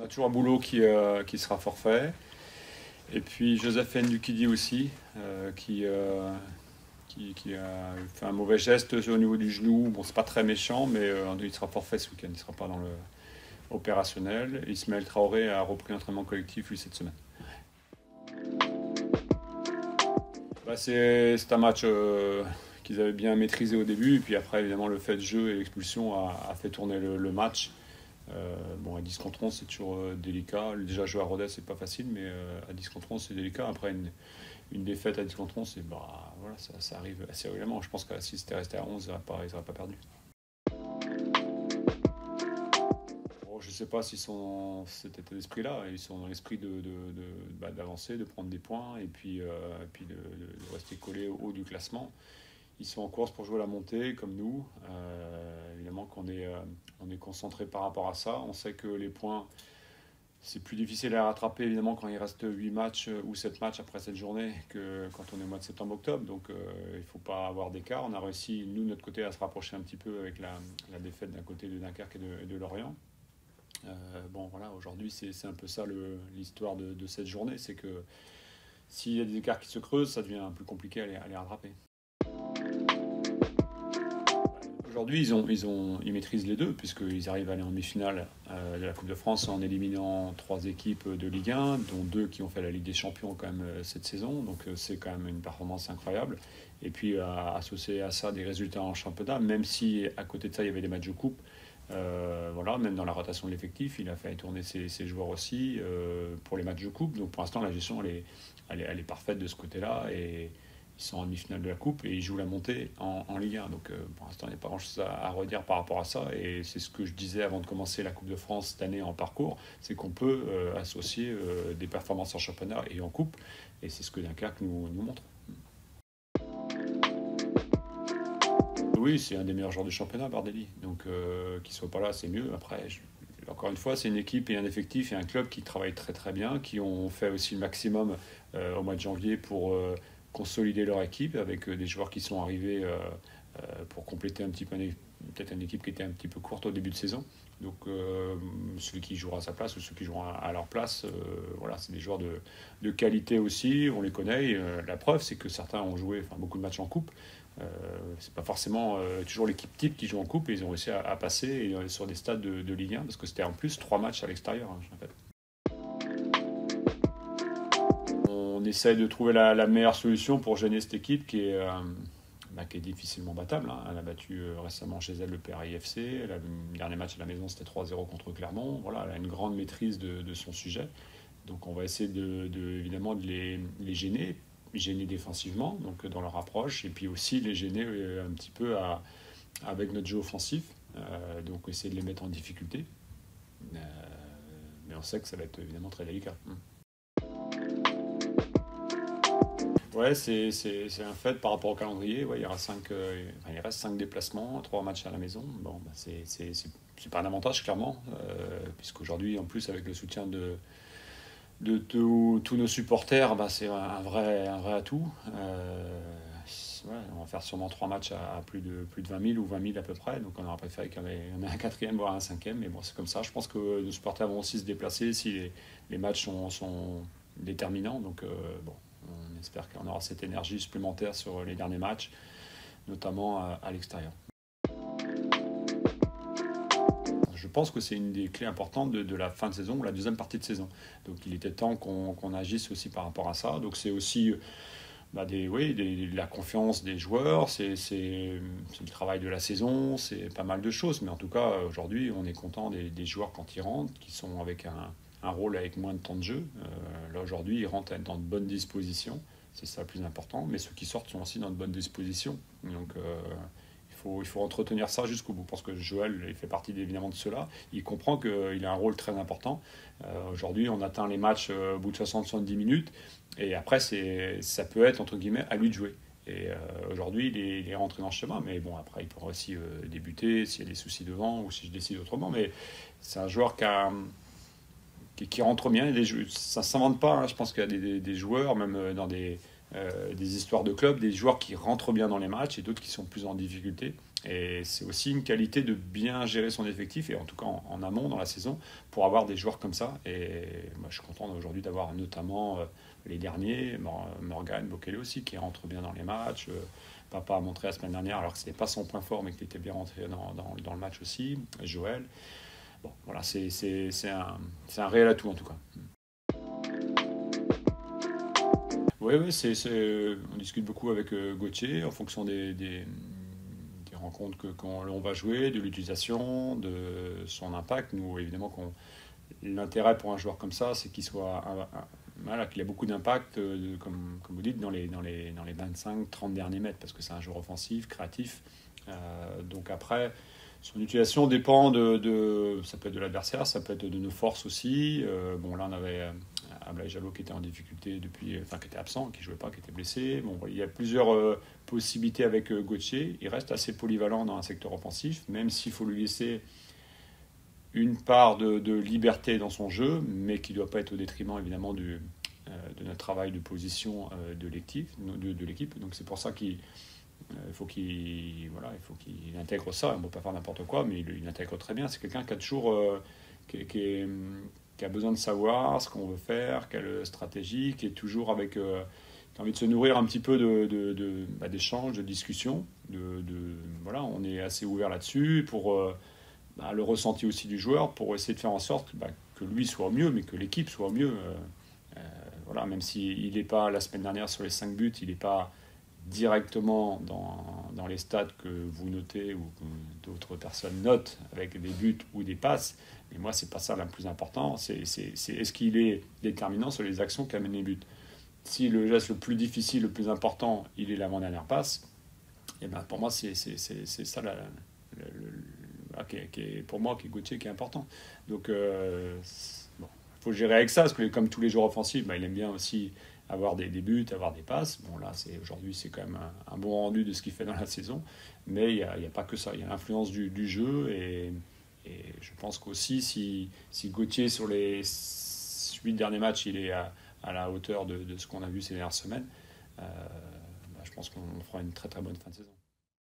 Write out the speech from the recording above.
toujours un boulot qui sera forfait. Et puis Joseph Ndukidi aussi, qui a fait un mauvais geste au niveau du genou. Bon, c'est pas très méchant, mais il sera forfait ce week-end. Il ne sera pas dans le opérationnel. Ismaël Traoré a repris l'entraînement collectif, lui, cette semaine. C'est un match qu'ils avaient bien maîtrisé au début. Et puis après, évidemment, le fait de jeu et l'expulsion a fait tourner le match. À 10 contre 11, c'est toujours délicat. Déjà, jouer à Rodez, c'est pas facile, mais à 10 contre 11, c'est délicat. Après, une défaite à 10 contre 11, ça arrive assez régulièrement. Je pense que si c'était resté à 11, ils n'auraient pas perdu. Bon, je ne sais pas s'ils sont dans cet état d'esprit-là. Ils sont dans l'esprit d'avancer, de prendre des points et puis de rester collés au haut du classement. Ils sont en course pour jouer la montée, comme nous. Évidemment qu'on est concentré par rapport à ça. On sait que les points, c'est plus difficile à rattraper, évidemment, quand il reste 8 matchs ou 7 matchs après cette journée que quand on est au mois de septembre-octobre. Donc, il ne faut pas avoir d'écart. On a réussi, nous, de notre côté, à se rapprocher un petit peu avec la défaite d'un côté de Dunkerque et de Lorient. Aujourd'hui, c'est un peu ça l'histoire de cette journée. C'est que s'il y a des écarts qui se creusent, ça devient plus compliqué à les rattraper. Aujourd'hui, ils maîtrisent les deux, puisqu'ils arrivent à aller en demi-finale de la Coupe de France en éliminant 3 équipes de Ligue 1, dont 2 qui ont fait la Ligue des Champions quand même cette saison. Donc c'est quand même une performance incroyable. Et puis associer à ça des résultats en championnat, même si à côté de ça, il y avait des matchs de coupe. Même dans la rotation de l'effectif, il a fait tourner ses joueurs aussi pour les matchs de coupe. Donc pour l'instant, la gestion, elle est parfaite de ce côté-là. Et ils sont en demi-finale de la Coupe et ils jouent la montée en Ligue 1. Donc pour l'instant, il n'y a pas grand-chose à redire par rapport à ça. Et c'est ce que je disais avant de commencer la Coupe de France cette année en parcours, c'est qu'on peut associer des performances en championnat et en Coupe. Et c'est ce que Dunkerque nous montre. Oui, c'est un des meilleurs joueurs du championnat, Bardelli. Donc qu'il ne soit pas là, c'est mieux. Après, encore une fois, c'est une équipe et un effectif et un club qui travaillent très très bien, qui ont fait aussi le maximum au mois de janvier pour consolider leur équipe avec des joueurs qui sont arrivés pour compléter un petit peu peut-être une équipe qui était un petit peu courte au début de saison. Donc celui qui jouera à sa place ou ceux qui joueront à leur place, c'est des joueurs de qualité aussi, on les connaît. La preuve, c'est que certains ont joué beaucoup de matchs en coupe. C'est pas forcément toujours l'équipe type qui joue en coupe et ils ont réussi à passer sur des stades de Ligue 1 parce que c'était en plus 3 matchs à l'extérieur, je rappelle. On essaye de trouver la meilleure solution pour gêner cette équipe qui est difficilement battable. Elle a battu récemment chez elle le PRIFC. Le dernier match à la maison, c'était 3-0 contre Clermont. Voilà, elle a une grande maîtrise de son sujet. Donc on va essayer évidemment de les gêner défensivement, donc dans leur approche, et puis aussi les gêner un petit peu avec notre jeu offensif. Donc essayer de les mettre en difficulté. Mais on sait que ça va être évidemment très délicat. Ouais, c'est un fait par rapport au calendrier. Ouais, il reste 5 déplacements, 3 matchs à la maison. Bon, c'est pas un avantage, clairement, puisqu'aujourd'hui, en plus, avec le soutien de tous nos supporters, c'est un vrai atout. On va faire sûrement 3 matchs à plus de 20 000 ou 20 000 à peu près. Donc on aurait préféré qu'il y en ait un 4e, voire un 5e. Mais bon, c'est comme ça. Je pense que nos supporters vont aussi se déplacer si les matchs sont déterminants. Donc on espère qu'on aura cette énergie supplémentaire sur les derniers matchs, notamment à l'extérieur. Je pense que c'est une des clés importantes de la fin de saison ou la deuxième partie de saison. Donc il était temps qu'on agisse aussi par rapport à ça. Donc c'est aussi la confiance des joueurs, c'est le travail de la saison, c'est pas mal de choses. Mais en tout cas, aujourd'hui, on est content des joueurs quand ils rentrent, qui sont avec un rôle avec moins de temps de jeu. Là, aujourd'hui, ils rentrent dans de bonnes dispositions. C'est ça le plus important. Mais ceux qui sortent sont aussi dans de bonnes dispositions. Donc il faut entretenir ça jusqu'au bout. Parce que Joël, il fait partie évidemment de ceux-là. Il comprend qu'il a un rôle très important. Aujourd'hui, on atteint les matchs au bout de 60-70 minutes. Et après, ça peut être, entre guillemets, à lui de jouer. Et aujourd'hui, il est rentré dans ce chemin. Mais bon, après, il pourra aussi débuter s'il y a des soucis devant ou si je décide autrement. Mais c'est un joueur qui rentre bien. Ça ne s'invente pas. Je pense qu'il y a des joueurs, même dans des histoires de club, des joueurs qui rentrent bien dans les matchs et d'autres qui sont plus en difficulté. Et c'est aussi une qualité de bien gérer son effectif, et en tout cas en amont dans la saison, pour avoir des joueurs comme ça. Et moi, je suis content aujourd'hui d'avoir notamment les derniers, Morgan, Bokele aussi, qui rentre bien dans les matchs. Papa a montré la semaine dernière, alors que ce n'était pas son point fort, mais qu'il était bien rentré dans le match aussi. Joël. Bon, voilà, c'est un réel atout en tout cas. Oui, oui, on discute beaucoup avec Gauthier en fonction des rencontres qu'on va jouer, de l'utilisation, de son impact. Nous, évidemment, l'intérêt pour un joueur comme ça, c'est qu'il soit voilà, qu'il ait beaucoup d'impact, comme vous dites, dans les 25-30 derniers mètres, parce que c'est un joueur offensif, créatif. Donc après, son utilisation dépend ça peut être de l'adversaire, ça peut être de nos forces aussi. Bon, là, on avait Ablaye Jallo qui était en difficulté qui était absent, qui ne jouait pas, qui était blessé. Bon, il y a plusieurs possibilités avec Gauthier. Il reste assez polyvalent dans un secteur offensif, même s'il faut lui laisser une part de liberté dans son jeu, mais qui ne doit pas être au détriment évidemment de notre travail de position de l'équipe. Donc c'est pour ça qu'il faut qu'il intègre ça. On ne peut pas faire n'importe quoi, mais il intègre très bien. C'est quelqu'un qui a toujours qui a besoin de savoir ce qu'on veut faire, quelle stratégie, qui est toujours avec qui a envie de se nourrir un petit peu d'échanges, de discussions. Voilà, on est assez ouvert là-dessus pour le ressenti aussi du joueur, pour essayer de faire en sorte que lui soit au mieux, mais que l'équipe soit au mieux. Voilà, même s'il n'est pas, la semaine dernière, sur les 5 buts, il n'est pas directement dans les stats que vous notez ou que d'autres personnes notent avec des buts ou des passes. Mais moi, c'est pas ça le plus important. C'est est-ce qu'il est déterminant sur les actions qui amènent les buts. Si le geste le plus difficile, le plus important, il est l'avant-dernière passe, et ben pour moi, c'est ça pour moi, qui est Gauthier, qui est important. Donc, faut gérer avec ça, parce que comme tous les joueurs offensifs, il aime bien aussi avoir des buts, avoir des passes. Bon, là, aujourd'hui, c'est quand même un bon rendu de ce qu'il fait dans la saison. Mais il n'y a pas que ça. Il y a l'influence du jeu. Et je pense qu'aussi, si Gauthier, sur les 8 derniers matchs, il est à la hauteur de ce qu'on a vu ces dernières semaines, je pense qu'on fera une très très bonne fin de saison.